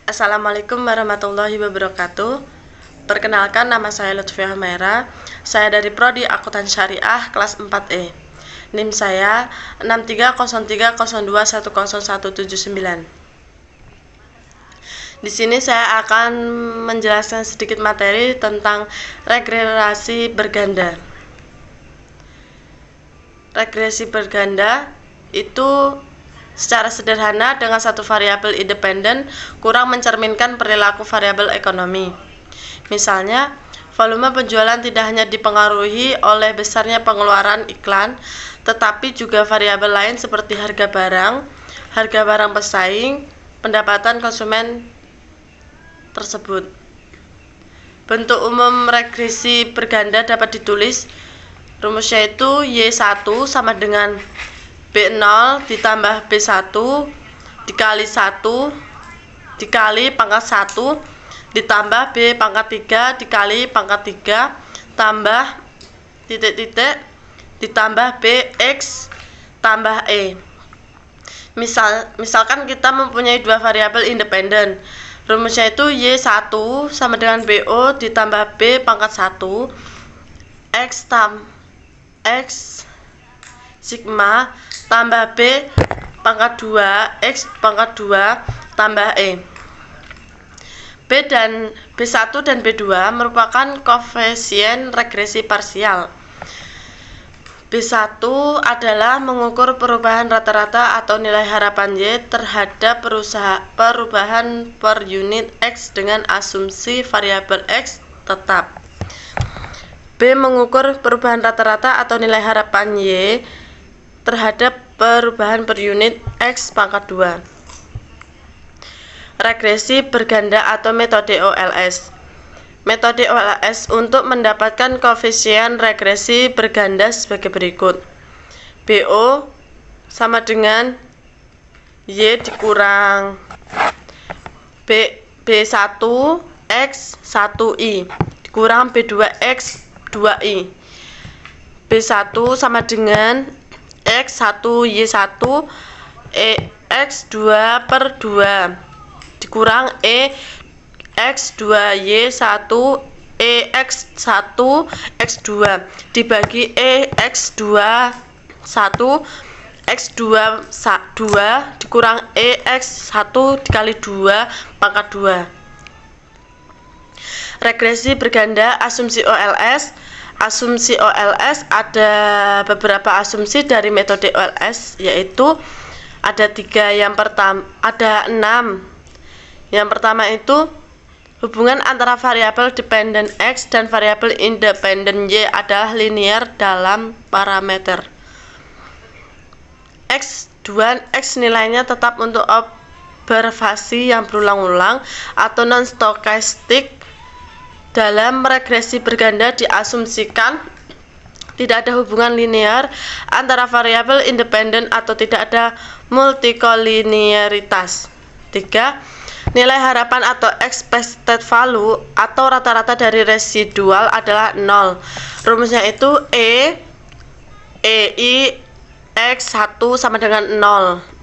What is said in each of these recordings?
Assalamualaikum warahmatullahi wabarakatuh. Perkenalkan, nama saya Lutfiah Humaira. Saya dari Prodi Akuntan Syariah kelas 4E. NIM saya 630302100179. Di sini saya akan menjelaskan sedikit materi tentang regresi berganda. Regresi berganda itu secara sederhana dengan satu variabel independen kurang mencerminkan perilaku variabel ekonomi. Misalnya, volume penjualan tidak hanya dipengaruhi oleh besarnya pengeluaran iklan, tetapi juga variabel lain seperti harga barang pesaing, pendapatan konsumen tersebut. Bentuk umum regresi berganda dapat ditulis. Rumusnya itu Y1 sama dengan B0 ditambah B1 dikali 1 dikali pangkat 1 ditambah B pangkat 3 dikali pangkat 3 tambah titik-titik ditambah BX tambah E. Misalkan kita mempunyai dua variabel independen. Rumusnya itu Y1 sama dengan BO ditambah B pangkat 1 X sigma tambah B pangkat 2 X pangkat 2 tambah E. B1 dan B2 merupakan koefisien regresi parsial. B1 adalah mengukur perubahan rata-rata atau nilai harapan Y terhadap perubahan per unit X dengan asumsi variabel X tetap. B mengukur perubahan rata-rata atau nilai harapan Y terhadap perubahan per unit X pangkat 2. Regresi berganda atau metode OLS. Metode OLS untuk mendapatkan koefisien regresi berganda sebagai berikut. BO sama dengan Y dikurang B1 X 1I dikurang B2 X 2I. B1 sama dengan X1 Y1 X2 per 2 dikurang X2 Y1 X1 X2 dibagi X2 1 X2 2 dikurang X1 dikali 2 pangkat 2. Regresi berganda asumsi OLS. Asumsi OLS ada beberapa asumsi dari metode OLS, yaitu ada 6. Yang pertama itu hubungan antara variabel dependen X dan variabel independen Y adalah linear dalam parameter X2. X nilainya tetap untuk observasi yang berulang-ulang atau non-stokastik. Dalam regresi berganda diasumsikan tidak ada hubungan linear antara variabel independen atau tidak ada multikolinearitas. 3. Nilai harapan atau expected value atau rata-rata dari residual adalah 0. Rumusnya itu EI X1 sama dengan 0.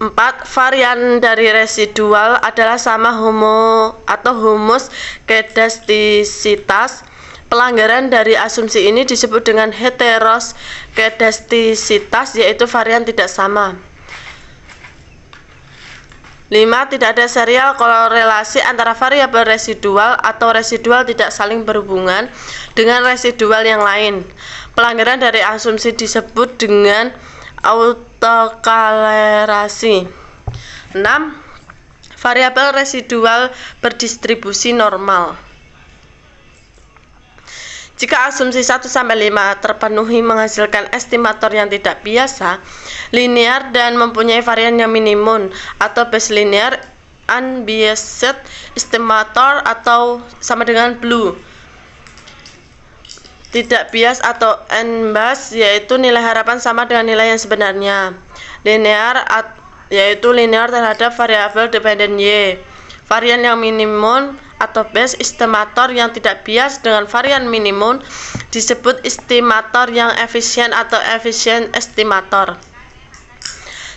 4. Varian dari residual adalah sama humus kedastisitas. Pelanggaran dari asumsi ini disebut dengan heteroskedastisitas, yaitu varian tidak sama. 5. Tidak ada serial korelasi antara variabel residual atau residual tidak saling berhubungan dengan residual yang lain. Pelanggaran dari asumsi disebut dengan autokalerasi. 6. Variabel residual berdistribusi normal. Jika asumsi 1-5 terpenuhi menghasilkan estimator yang tidak biasa, linear dan mempunyai varian yang minimum atau base linear unbiased estimator atau sama dengan blue. Tidak bias atau unbiased yaitu nilai harapan sama dengan nilai yang sebenarnya. Linear yaitu linear terhadap variabel dependen Y. Varian yang minimum atau base estimator yang tidak bias dengan varian minimum disebut estimator yang efisien atau efisien estimator.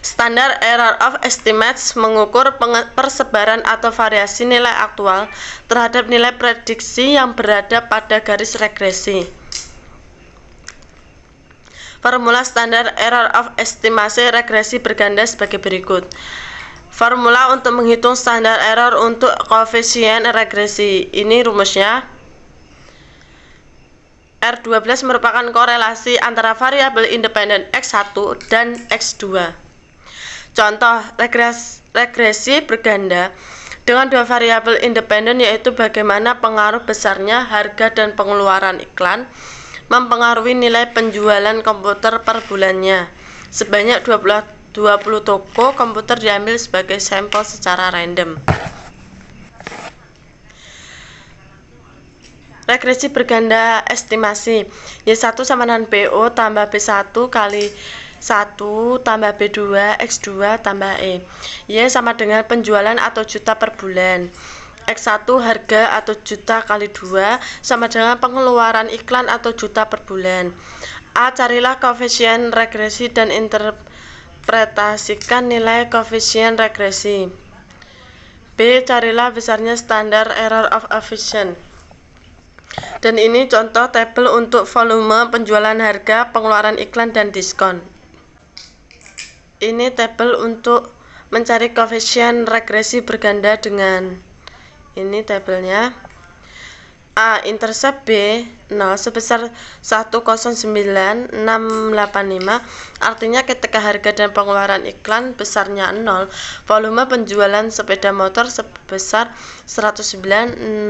Standar error of estimates mengukur persebaran atau variasi nilai aktual terhadap nilai prediksi yang berada pada garis regresi. Formula standar error of estimasi regresi berganda sebagai berikut. Formula untuk menghitung standar error untuk koefisien regresi. Ini rumusnya. R12 merupakan korelasi antara variabel independen X1 dan X2. Contoh regresi berganda dengan dua variabel independen, yaitu bagaimana pengaruh besarnya harga dan pengeluaran iklan mempengaruhi nilai penjualan komputer per bulannya. Sebanyak 20 toko komputer diambil sebagai sampel secara random. Regresi berganda estimasi. Y1 sama dengan PO tambah B1 kali 1 tambah B2 X2 tambah E. Y sama dengan penjualan atau juta per bulan. X1 harga atau juta kali 2 sama dengan pengeluaran iklan atau juta per bulan. A. Carilah koefisien regresi dan interpretasikan nilai koefisien regresi. B. Carilah besarnya standar error of efficient. Dan ini contoh tabel untuk volume, penjualan, harga, pengeluaran iklan, dan diskon. Ini tabel untuk mencari koefisien regresi berganda dengan ini tabelnya. A. Intercept B 0 sebesar 109.685, artinya ketika harga dan pengeluaran iklan besarnya 0, volume penjualan sepeda motor sebesar 109.685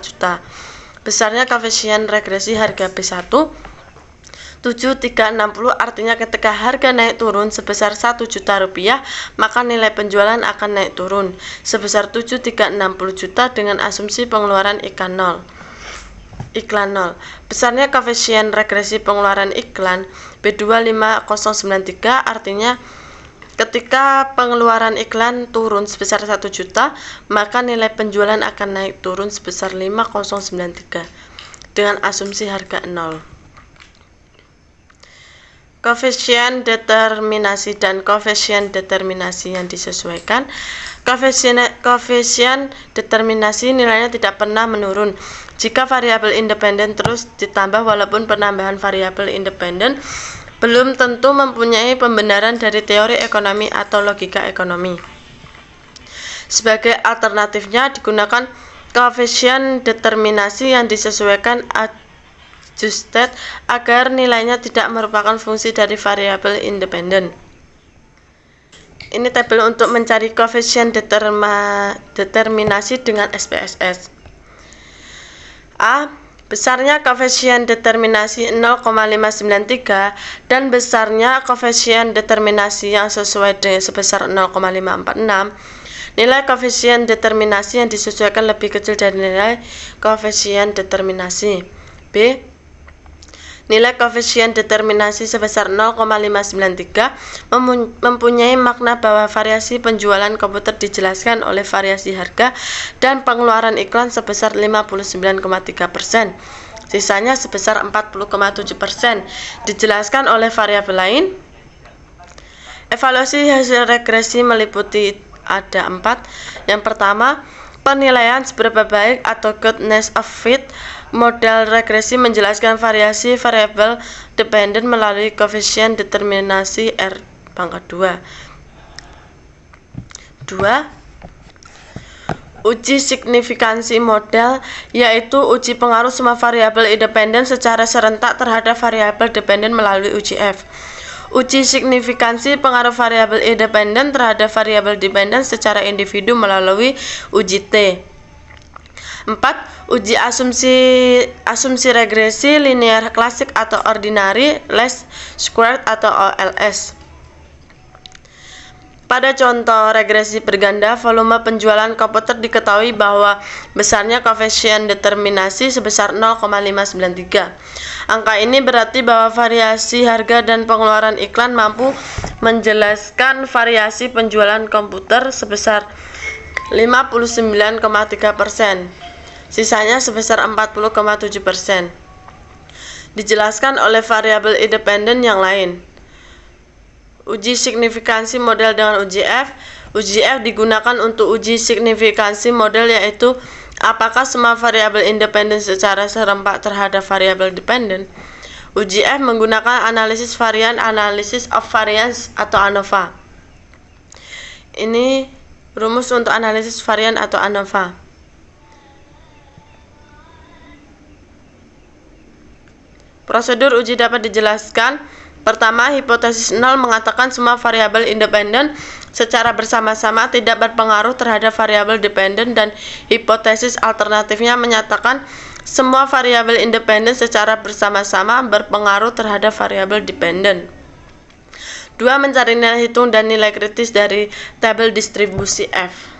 juta. Besarnya koefisien regresi harga B1 7360, artinya ketika harga naik turun sebesar 1 juta rupiah, maka nilai penjualan akan naik turun sebesar 7360 juta dengan asumsi pengeluaran iklan 0. Besarnya koefisien regresi pengeluaran iklan B25093, artinya ketika pengeluaran iklan turun sebesar 1 juta, maka nilai penjualan akan naik turun sebesar 5093 dengan asumsi harga 0. Koefisien determinasi dan koefisien determinasi yang disesuaikan. Koefisien determinasi nilainya tidak pernah menurun jika variabel independen terus ditambah, walaupun penambahan variabel independen belum tentu mempunyai pembenaran dari teori ekonomi atau logika ekonomi. Sebagai alternatifnya digunakan koefisien determinasi yang disesuaikan adjusted agar nilainya tidak merupakan fungsi dari variabel independen. Ini tabel untuk mencari koefisien determinasi dengan SPSS. A. Besarnya koefisien determinasi 0,593 dan besarnya koefisien determinasi yang sesuai dengan sebesar 0,546. Nilai koefisien determinasi yang disesuaikan lebih kecil dari nilai koefisien determinasi. B. Nilai koefisien determinasi sebesar 0,593 mempunyai makna bahwa variasi penjualan komputer dijelaskan oleh variasi harga dan pengeluaran iklan sebesar 59,3%. Sisanya sebesar 40,7% dijelaskan oleh variabel lain. Evaluasi hasil regresi meliputi ada 4. Yang pertama, penilaian seberapa baik atau goodness of fit. Model regresi menjelaskan variasi variabel dependen melalui koefisien determinasi R pangkat 2. 2. Uji signifikansi model, yaitu uji pengaruh semua variabel independen secara serentak terhadap variabel dependen melalui uji F. Uji signifikansi pengaruh variabel independen terhadap variabel dependen secara individu melalui uji T. 4. Uji asumsi regresi linear klasik atau ordinary least squared atau OLS. Pada contoh regresi berganda, volume penjualan komputer diketahui bahwa besarnya koefisien determinasi sebesar 0,593. Angka ini berarti bahwa variasi harga dan pengeluaran iklan mampu menjelaskan variasi penjualan komputer sebesar 59,3%. Sisanya sebesar 40,7%. Dijelaskan oleh variabel independen yang lain. uji signifikansi model dengan uji F. Uji F digunakan untuk uji signifikansi model, yaitu apakah semua variabel independen secara serempak terhadap variabel dependen. Uji F menggunakan analisis varian, analysis of variance atau ANOVA. Ini rumus untuk analisis varian atau ANOVA. Prosedur uji dapat dijelaskan. Pertama, hipotesis 0 mengatakan semua variabel independen secara bersama-sama tidak berpengaruh terhadap variabel dependen, dan hipotesis alternatifnya menyatakan semua variabel independen secara bersama-sama berpengaruh terhadap variabel dependen. 2. Mencari nilai hitung dan nilai kritis dari tabel distribusi F.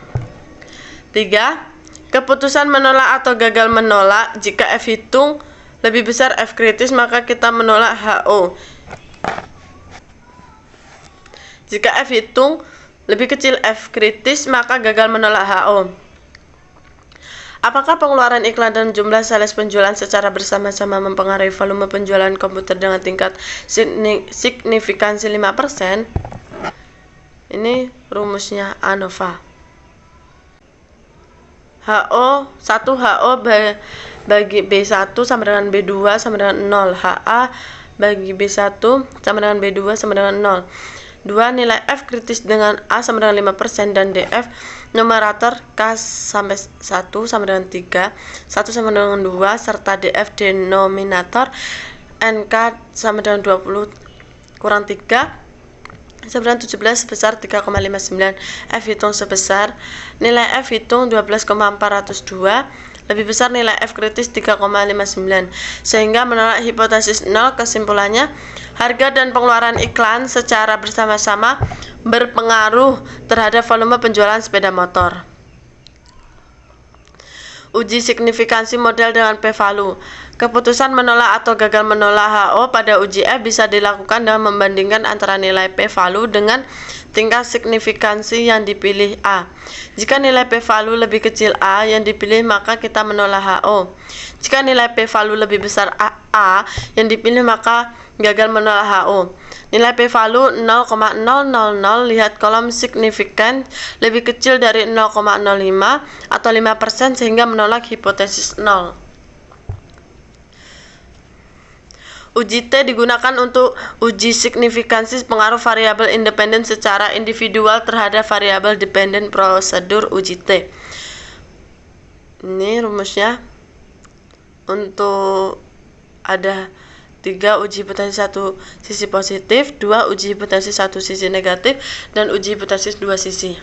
3. Keputusan menolak atau gagal menolak. Jika F hitung lebih besar F kritis, maka kita menolak HO. Jika F hitung lebih kecil F kritis, maka gagal menolak HO. Apakah pengeluaran iklan dan jumlah sales penjualan secara bersama-sama mempengaruhi volume penjualan komputer dengan tingkat signifikansi 5%? Ini rumusnya ANOVA. HO 1 HO bagi B1 sama dengan B2 sama dengan 0. HA bagi B1 sama dengan B2 sama dengan 0. 2. Nilai F kritis dengan A sama dengan 5% dan DF numerator K sampai 1 sama dengan 3, 1 sama dengan 2, serta DF denominator NK sama dengan 20 kurang 3 sama dengan 17 sebesar 3,59. F hitung sebesar nilai F hitung 12,402 lebih besar nilai F kritis 3,59, sehingga menolak hipotesis 0. Kesimpulannya, harga dan pengeluaran iklan secara bersama-sama berpengaruh terhadap volume penjualan sepeda motor. Uji signifikansi model dengan p-value. Keputusan menolak atau gagal menolak HO pada uji F bisa dilakukan dengan membandingkan antara nilai p-value dengan tingkat signifikansi yang dipilih A. Jika nilai p-value lebih kecil A yang dipilih, maka kita menolak HO. Jika nilai p-value lebih besar A yang dipilih, maka gagal menolak HO. Nilai p-value 0,000, lihat kolom signifikan lebih kecil dari 0,05 atau 5%, sehingga menolak hipotesis 0. Uji T digunakan untuk uji signifikansi pengaruh variabel independen secara individual terhadap variabel dependen. Prosedur uji T. Ini rumusnya. Untuk ada 3 uji hipotesis 1 sisi positif, 2 uji hipotesis 1 sisi negatif, dan uji hipotesis 2 sisi.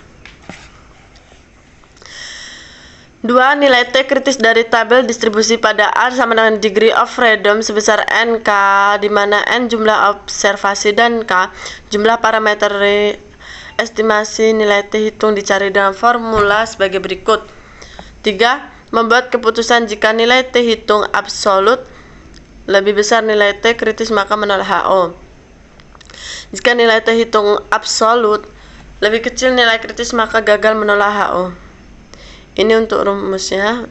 2. Nilai T kritis dari tabel distribusi pada R sama dengan degree of freedom sebesar NK, di mana N jumlah observasi dan K jumlah parameter estimasi nilai T hitung dicari dengan formula sebagai berikut. 3. Membuat keputusan jika nilai T hitung absolut lebih besar nilai T kritis, maka menolak HO. Jika nilai T hitung absolut lebih kecil nilai kritis, maka gagal menolak HO. Ini untuk rumusnya.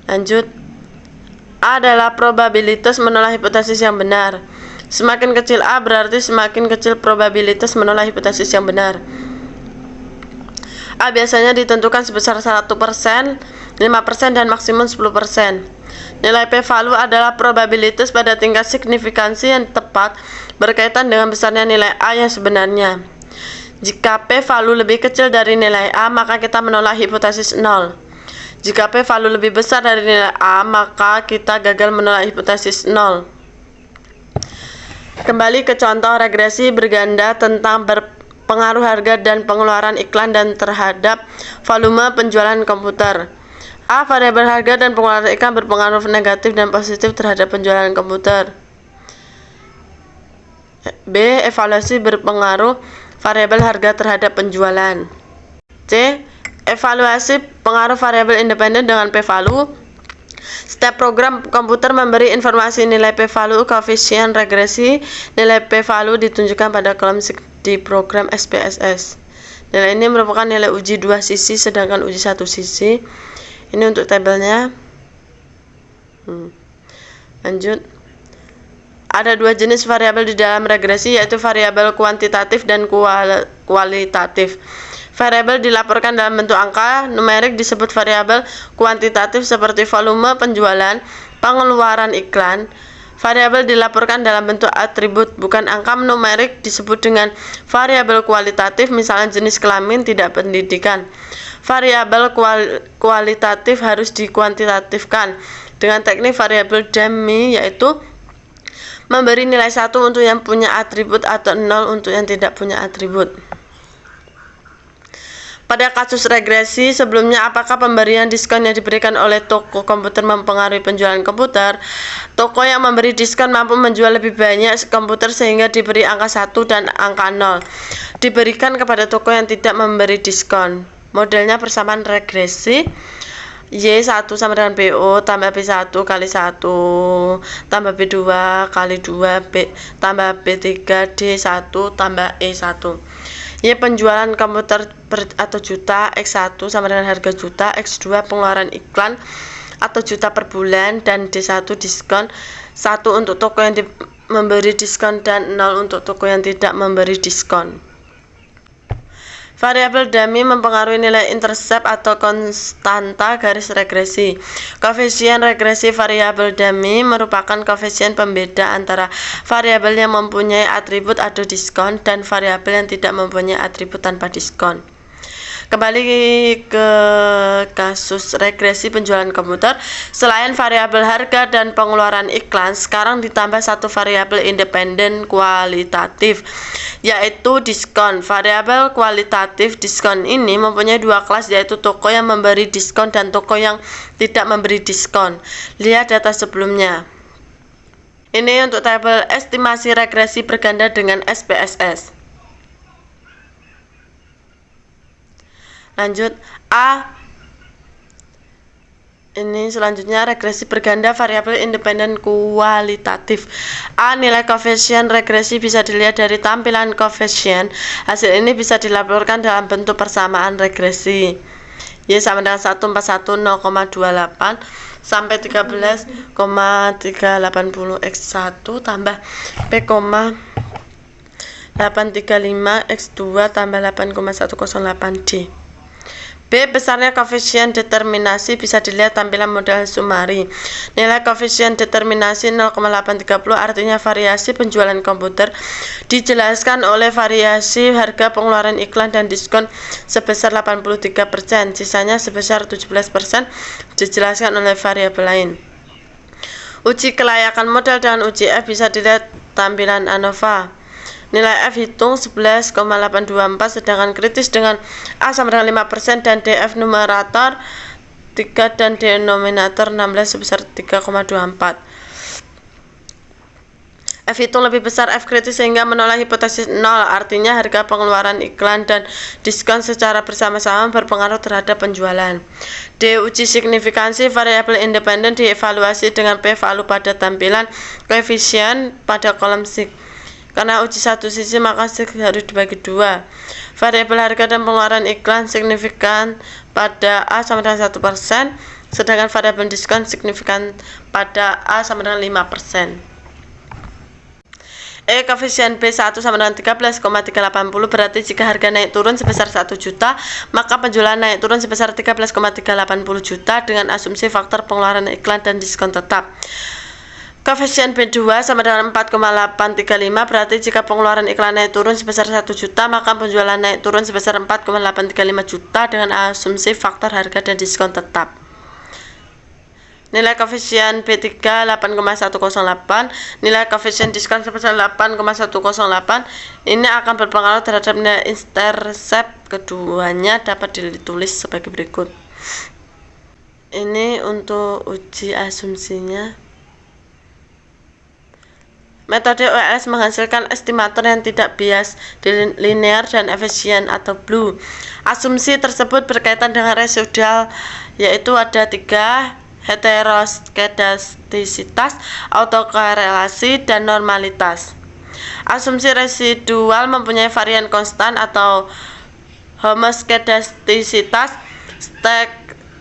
Lanjut. A adalah probabilitas menolak hipotesis yang benar. Semakin kecil A berarti semakin kecil probabilitas menolak hipotesis yang benar. A biasanya ditentukan sebesar 1%, 5%, dan maksimum 10%. Nilai p-value adalah probabilitas pada tingkat signifikansi yang tepat berkaitan dengan besarnya nilai A yang sebenarnya. Jika p-value lebih kecil dari nilai A, maka kita menolak hipotesis 0. Jika p-value lebih besar dari nilai A, maka kita gagal menolak hipotesis 0. Kembali ke contoh regresi berganda tentang pengaruh harga dan pengeluaran iklan dan terhadap volume penjualan komputer. A. Variabel harga dan pengeluaran iklan berpengaruh negatif dan positif terhadap penjualan komputer. B. Evaluasi berpengaruh variabel harga terhadap penjualan. C. Evaluasi pengaruh variabel independen dengan p-value. Setiap program komputer memberi informasi nilai p-value koefisien regresi. Nilai p-value ditunjukkan pada kolom di program SPSS. Nilai ini merupakan nilai uji 2 sisi, sedangkan uji 1 sisi. Ini untuk tabelnya. Lanjut. Ada dua jenis variabel di dalam regresi, yaitu variabel kuantitatif dan kualitatif. Variabel dilaporkan dalam bentuk angka numerik disebut variabel kuantitatif seperti volume penjualan, pengeluaran iklan. Variabel dilaporkan dalam bentuk atribut bukan angka numerik disebut dengan variabel kualitatif, misalnya jenis kelamin, tidak pendidikan. Variabel kualitatif harus dikuantitatifkan dengan teknik variabel dummy, yaitu memberi nilai 1 untuk yang punya atribut atau 0 untuk yang tidak punya atribut. Pada kasus regresi sebelumnya, apakah pemberian diskon yang diberikan oleh toko komputer mempengaruhi penjualan komputer? Toko yang memberi diskon mampu menjual lebih banyak komputer sehingga diberi angka 1 dan angka 0 diberikan kepada toko yang tidak memberi diskon. Modelnya persamaan regresi. Y1 sama dengan BO tambah B1 kali 1 tambah B2 kali 2 B tambah B3 D1 tambah E1. Y penjualan komputer atau juta, X1 sama dengan harga juta, X2 pengeluaran iklan atau juta per bulan, dan D1 diskon 1 untuk toko yang memberi diskon dan 0 untuk toko yang tidak memberi diskon. Variabel dummy mempengaruhi nilai intercept atau konstanta garis regresi. Koefisien regresi variabel dummy merupakan koefisien pembeda antara variabel yang mempunyai atribut atau diskon dan variabel yang tidak mempunyai atribut tanpa diskon. Kembali ke kasus regresi penjualan komputer, selain variabel harga dan pengeluaran iklan, sekarang ditambah satu variabel independen kualitatif, yaitu diskon. Variabel kualitatif diskon ini mempunyai dua kelas, yaitu toko yang memberi diskon dan toko yang tidak memberi diskon. Lihat data sebelumnya. Ini untuk tabel estimasi regresi berganda dengan SPSS. Lanjut, A. Ini selanjutnya regresi berganda variabel independen kualitatif. A. Nilai koefisien regresi bisa dilihat dari tampilan koefisien. Hasil ini bisa dilaporkan dalam bentuk persamaan regresi. Y sama dengan 141 0,28 sampai 13,380 X1 tambah P, 835 X2 tambah 8,108 D. B. Besarnya koefisien determinasi bisa dilihat tampilan model sumari. Nilai koefisien determinasi 0,830 artinya variasi penjualan komputer dijelaskan oleh variasi harga, pengeluaran iklan, dan diskon sebesar 83%. Sisanya sebesar 17% dijelaskan oleh variabel lain. Uji kelayakan model dengan uji F bisa dilihat tampilan ANOVA. Nilai F hitung 11,824, sedangkan kritis dengan A sama dengan 5% dan DF numerator 3 dan denominator 16 sebesar 3,24. F hitung lebih besar F kritis sehingga menolak hipotesis 0, artinya harga, pengeluaran iklan, dan diskon secara bersama-sama berpengaruh terhadap penjualan. D. Uji signifikansi variabel independen dievaluasi dengan P value pada tampilan koefisien pada kolom sig. Karena uji satu sisi maka sig harus dibagi dua. Variabel harga dan pengeluaran iklan signifikan pada A sama dengan 1%, sedangkan variabel diskon signifikan pada A sama dengan 5%. E. Koefisien B1 sama dengan 13,380, berarti jika harga naik turun sebesar 1 juta, maka penjualan naik turun sebesar 13,380 juta dengan asumsi faktor pengeluaran iklan dan diskon tetap. Koefisien B2 sama dengan 4,835, berarti jika pengeluaran iklan naik turun sebesar 1 juta, maka penjualan naik turun sebesar 4,835 juta dengan asumsi faktor harga dan diskon tetap. Nilai koefisien B3 8,108, nilai koefisien diskon sebesar 8,108. Ini akan berpengaruh terhadap nilai intercept. Keduanya dapat ditulis sebagai berikut. Ini untuk uji asumsinya. Metode OLS menghasilkan estimator yang tidak bias, linear, dan efisien atau blue. Asumsi tersebut berkaitan dengan residual, yaitu ada 3: heteroskedastisitas, autokorelasi, dan normalitas. Asumsi residual mempunyai varian konstan atau homoskedastisitas,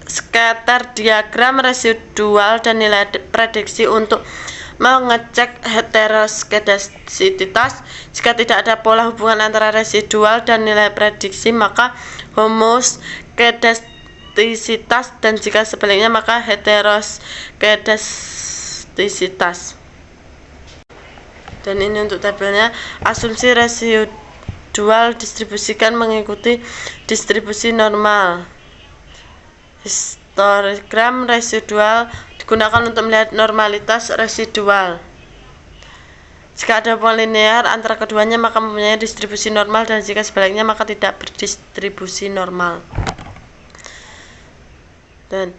scatter diagram residual, dan nilai prediksi untuk mengecek heteroskedastisitas. Jika tidak ada pola hubungan antara residual dan nilai prediksi, maka homoskedastisitas, dan jika sebaliknya maka heteroskedastisitas. Dan ini untuk tabelnya. Asumsi residual distribusikan mengikuti distribusi normal. Histogram residual digunakan untuk melihat normalitas residual. Jika ada hubungan linear antara keduanya, maka mempunyai distribusi normal, dan jika sebaliknya maka tidak berdistribusi normal. Dan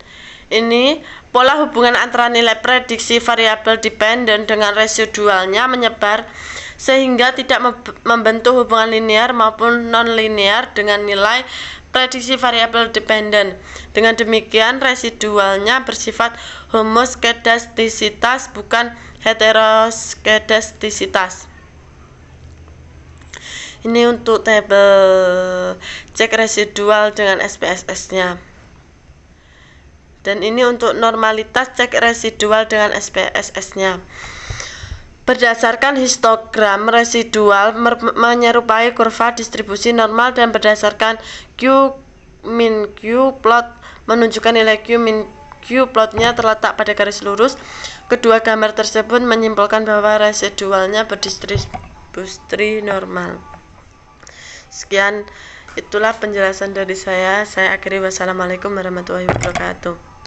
ini pola hubungan antara nilai prediksi variabel dependen dengan residualnya menyebar sehingga tidak membentuk hubungan linear maupun non-linear dengan nilai prediksi variabel dependen. Dengan demikian residualnya bersifat homoskedastisitas bukan heteroskedastisitas. Ini untuk tabel cek residual dengan SPSS-nya. Dan ini untuk normalitas cek residual dengan SPSS-nya. Berdasarkan histogram residual menyerupai kurva distribusi normal, dan berdasarkan Q min Q plot menunjukkan nilai Q min Q plotnya terletak pada garis lurus. Kedua gambar tersebut menyimpulkan bahwa residualnya berdistribusi normal. Sekian, itulah penjelasan dari saya. Saya akhiri. Wassalamualaikum warahmatullahi wabarakatuh.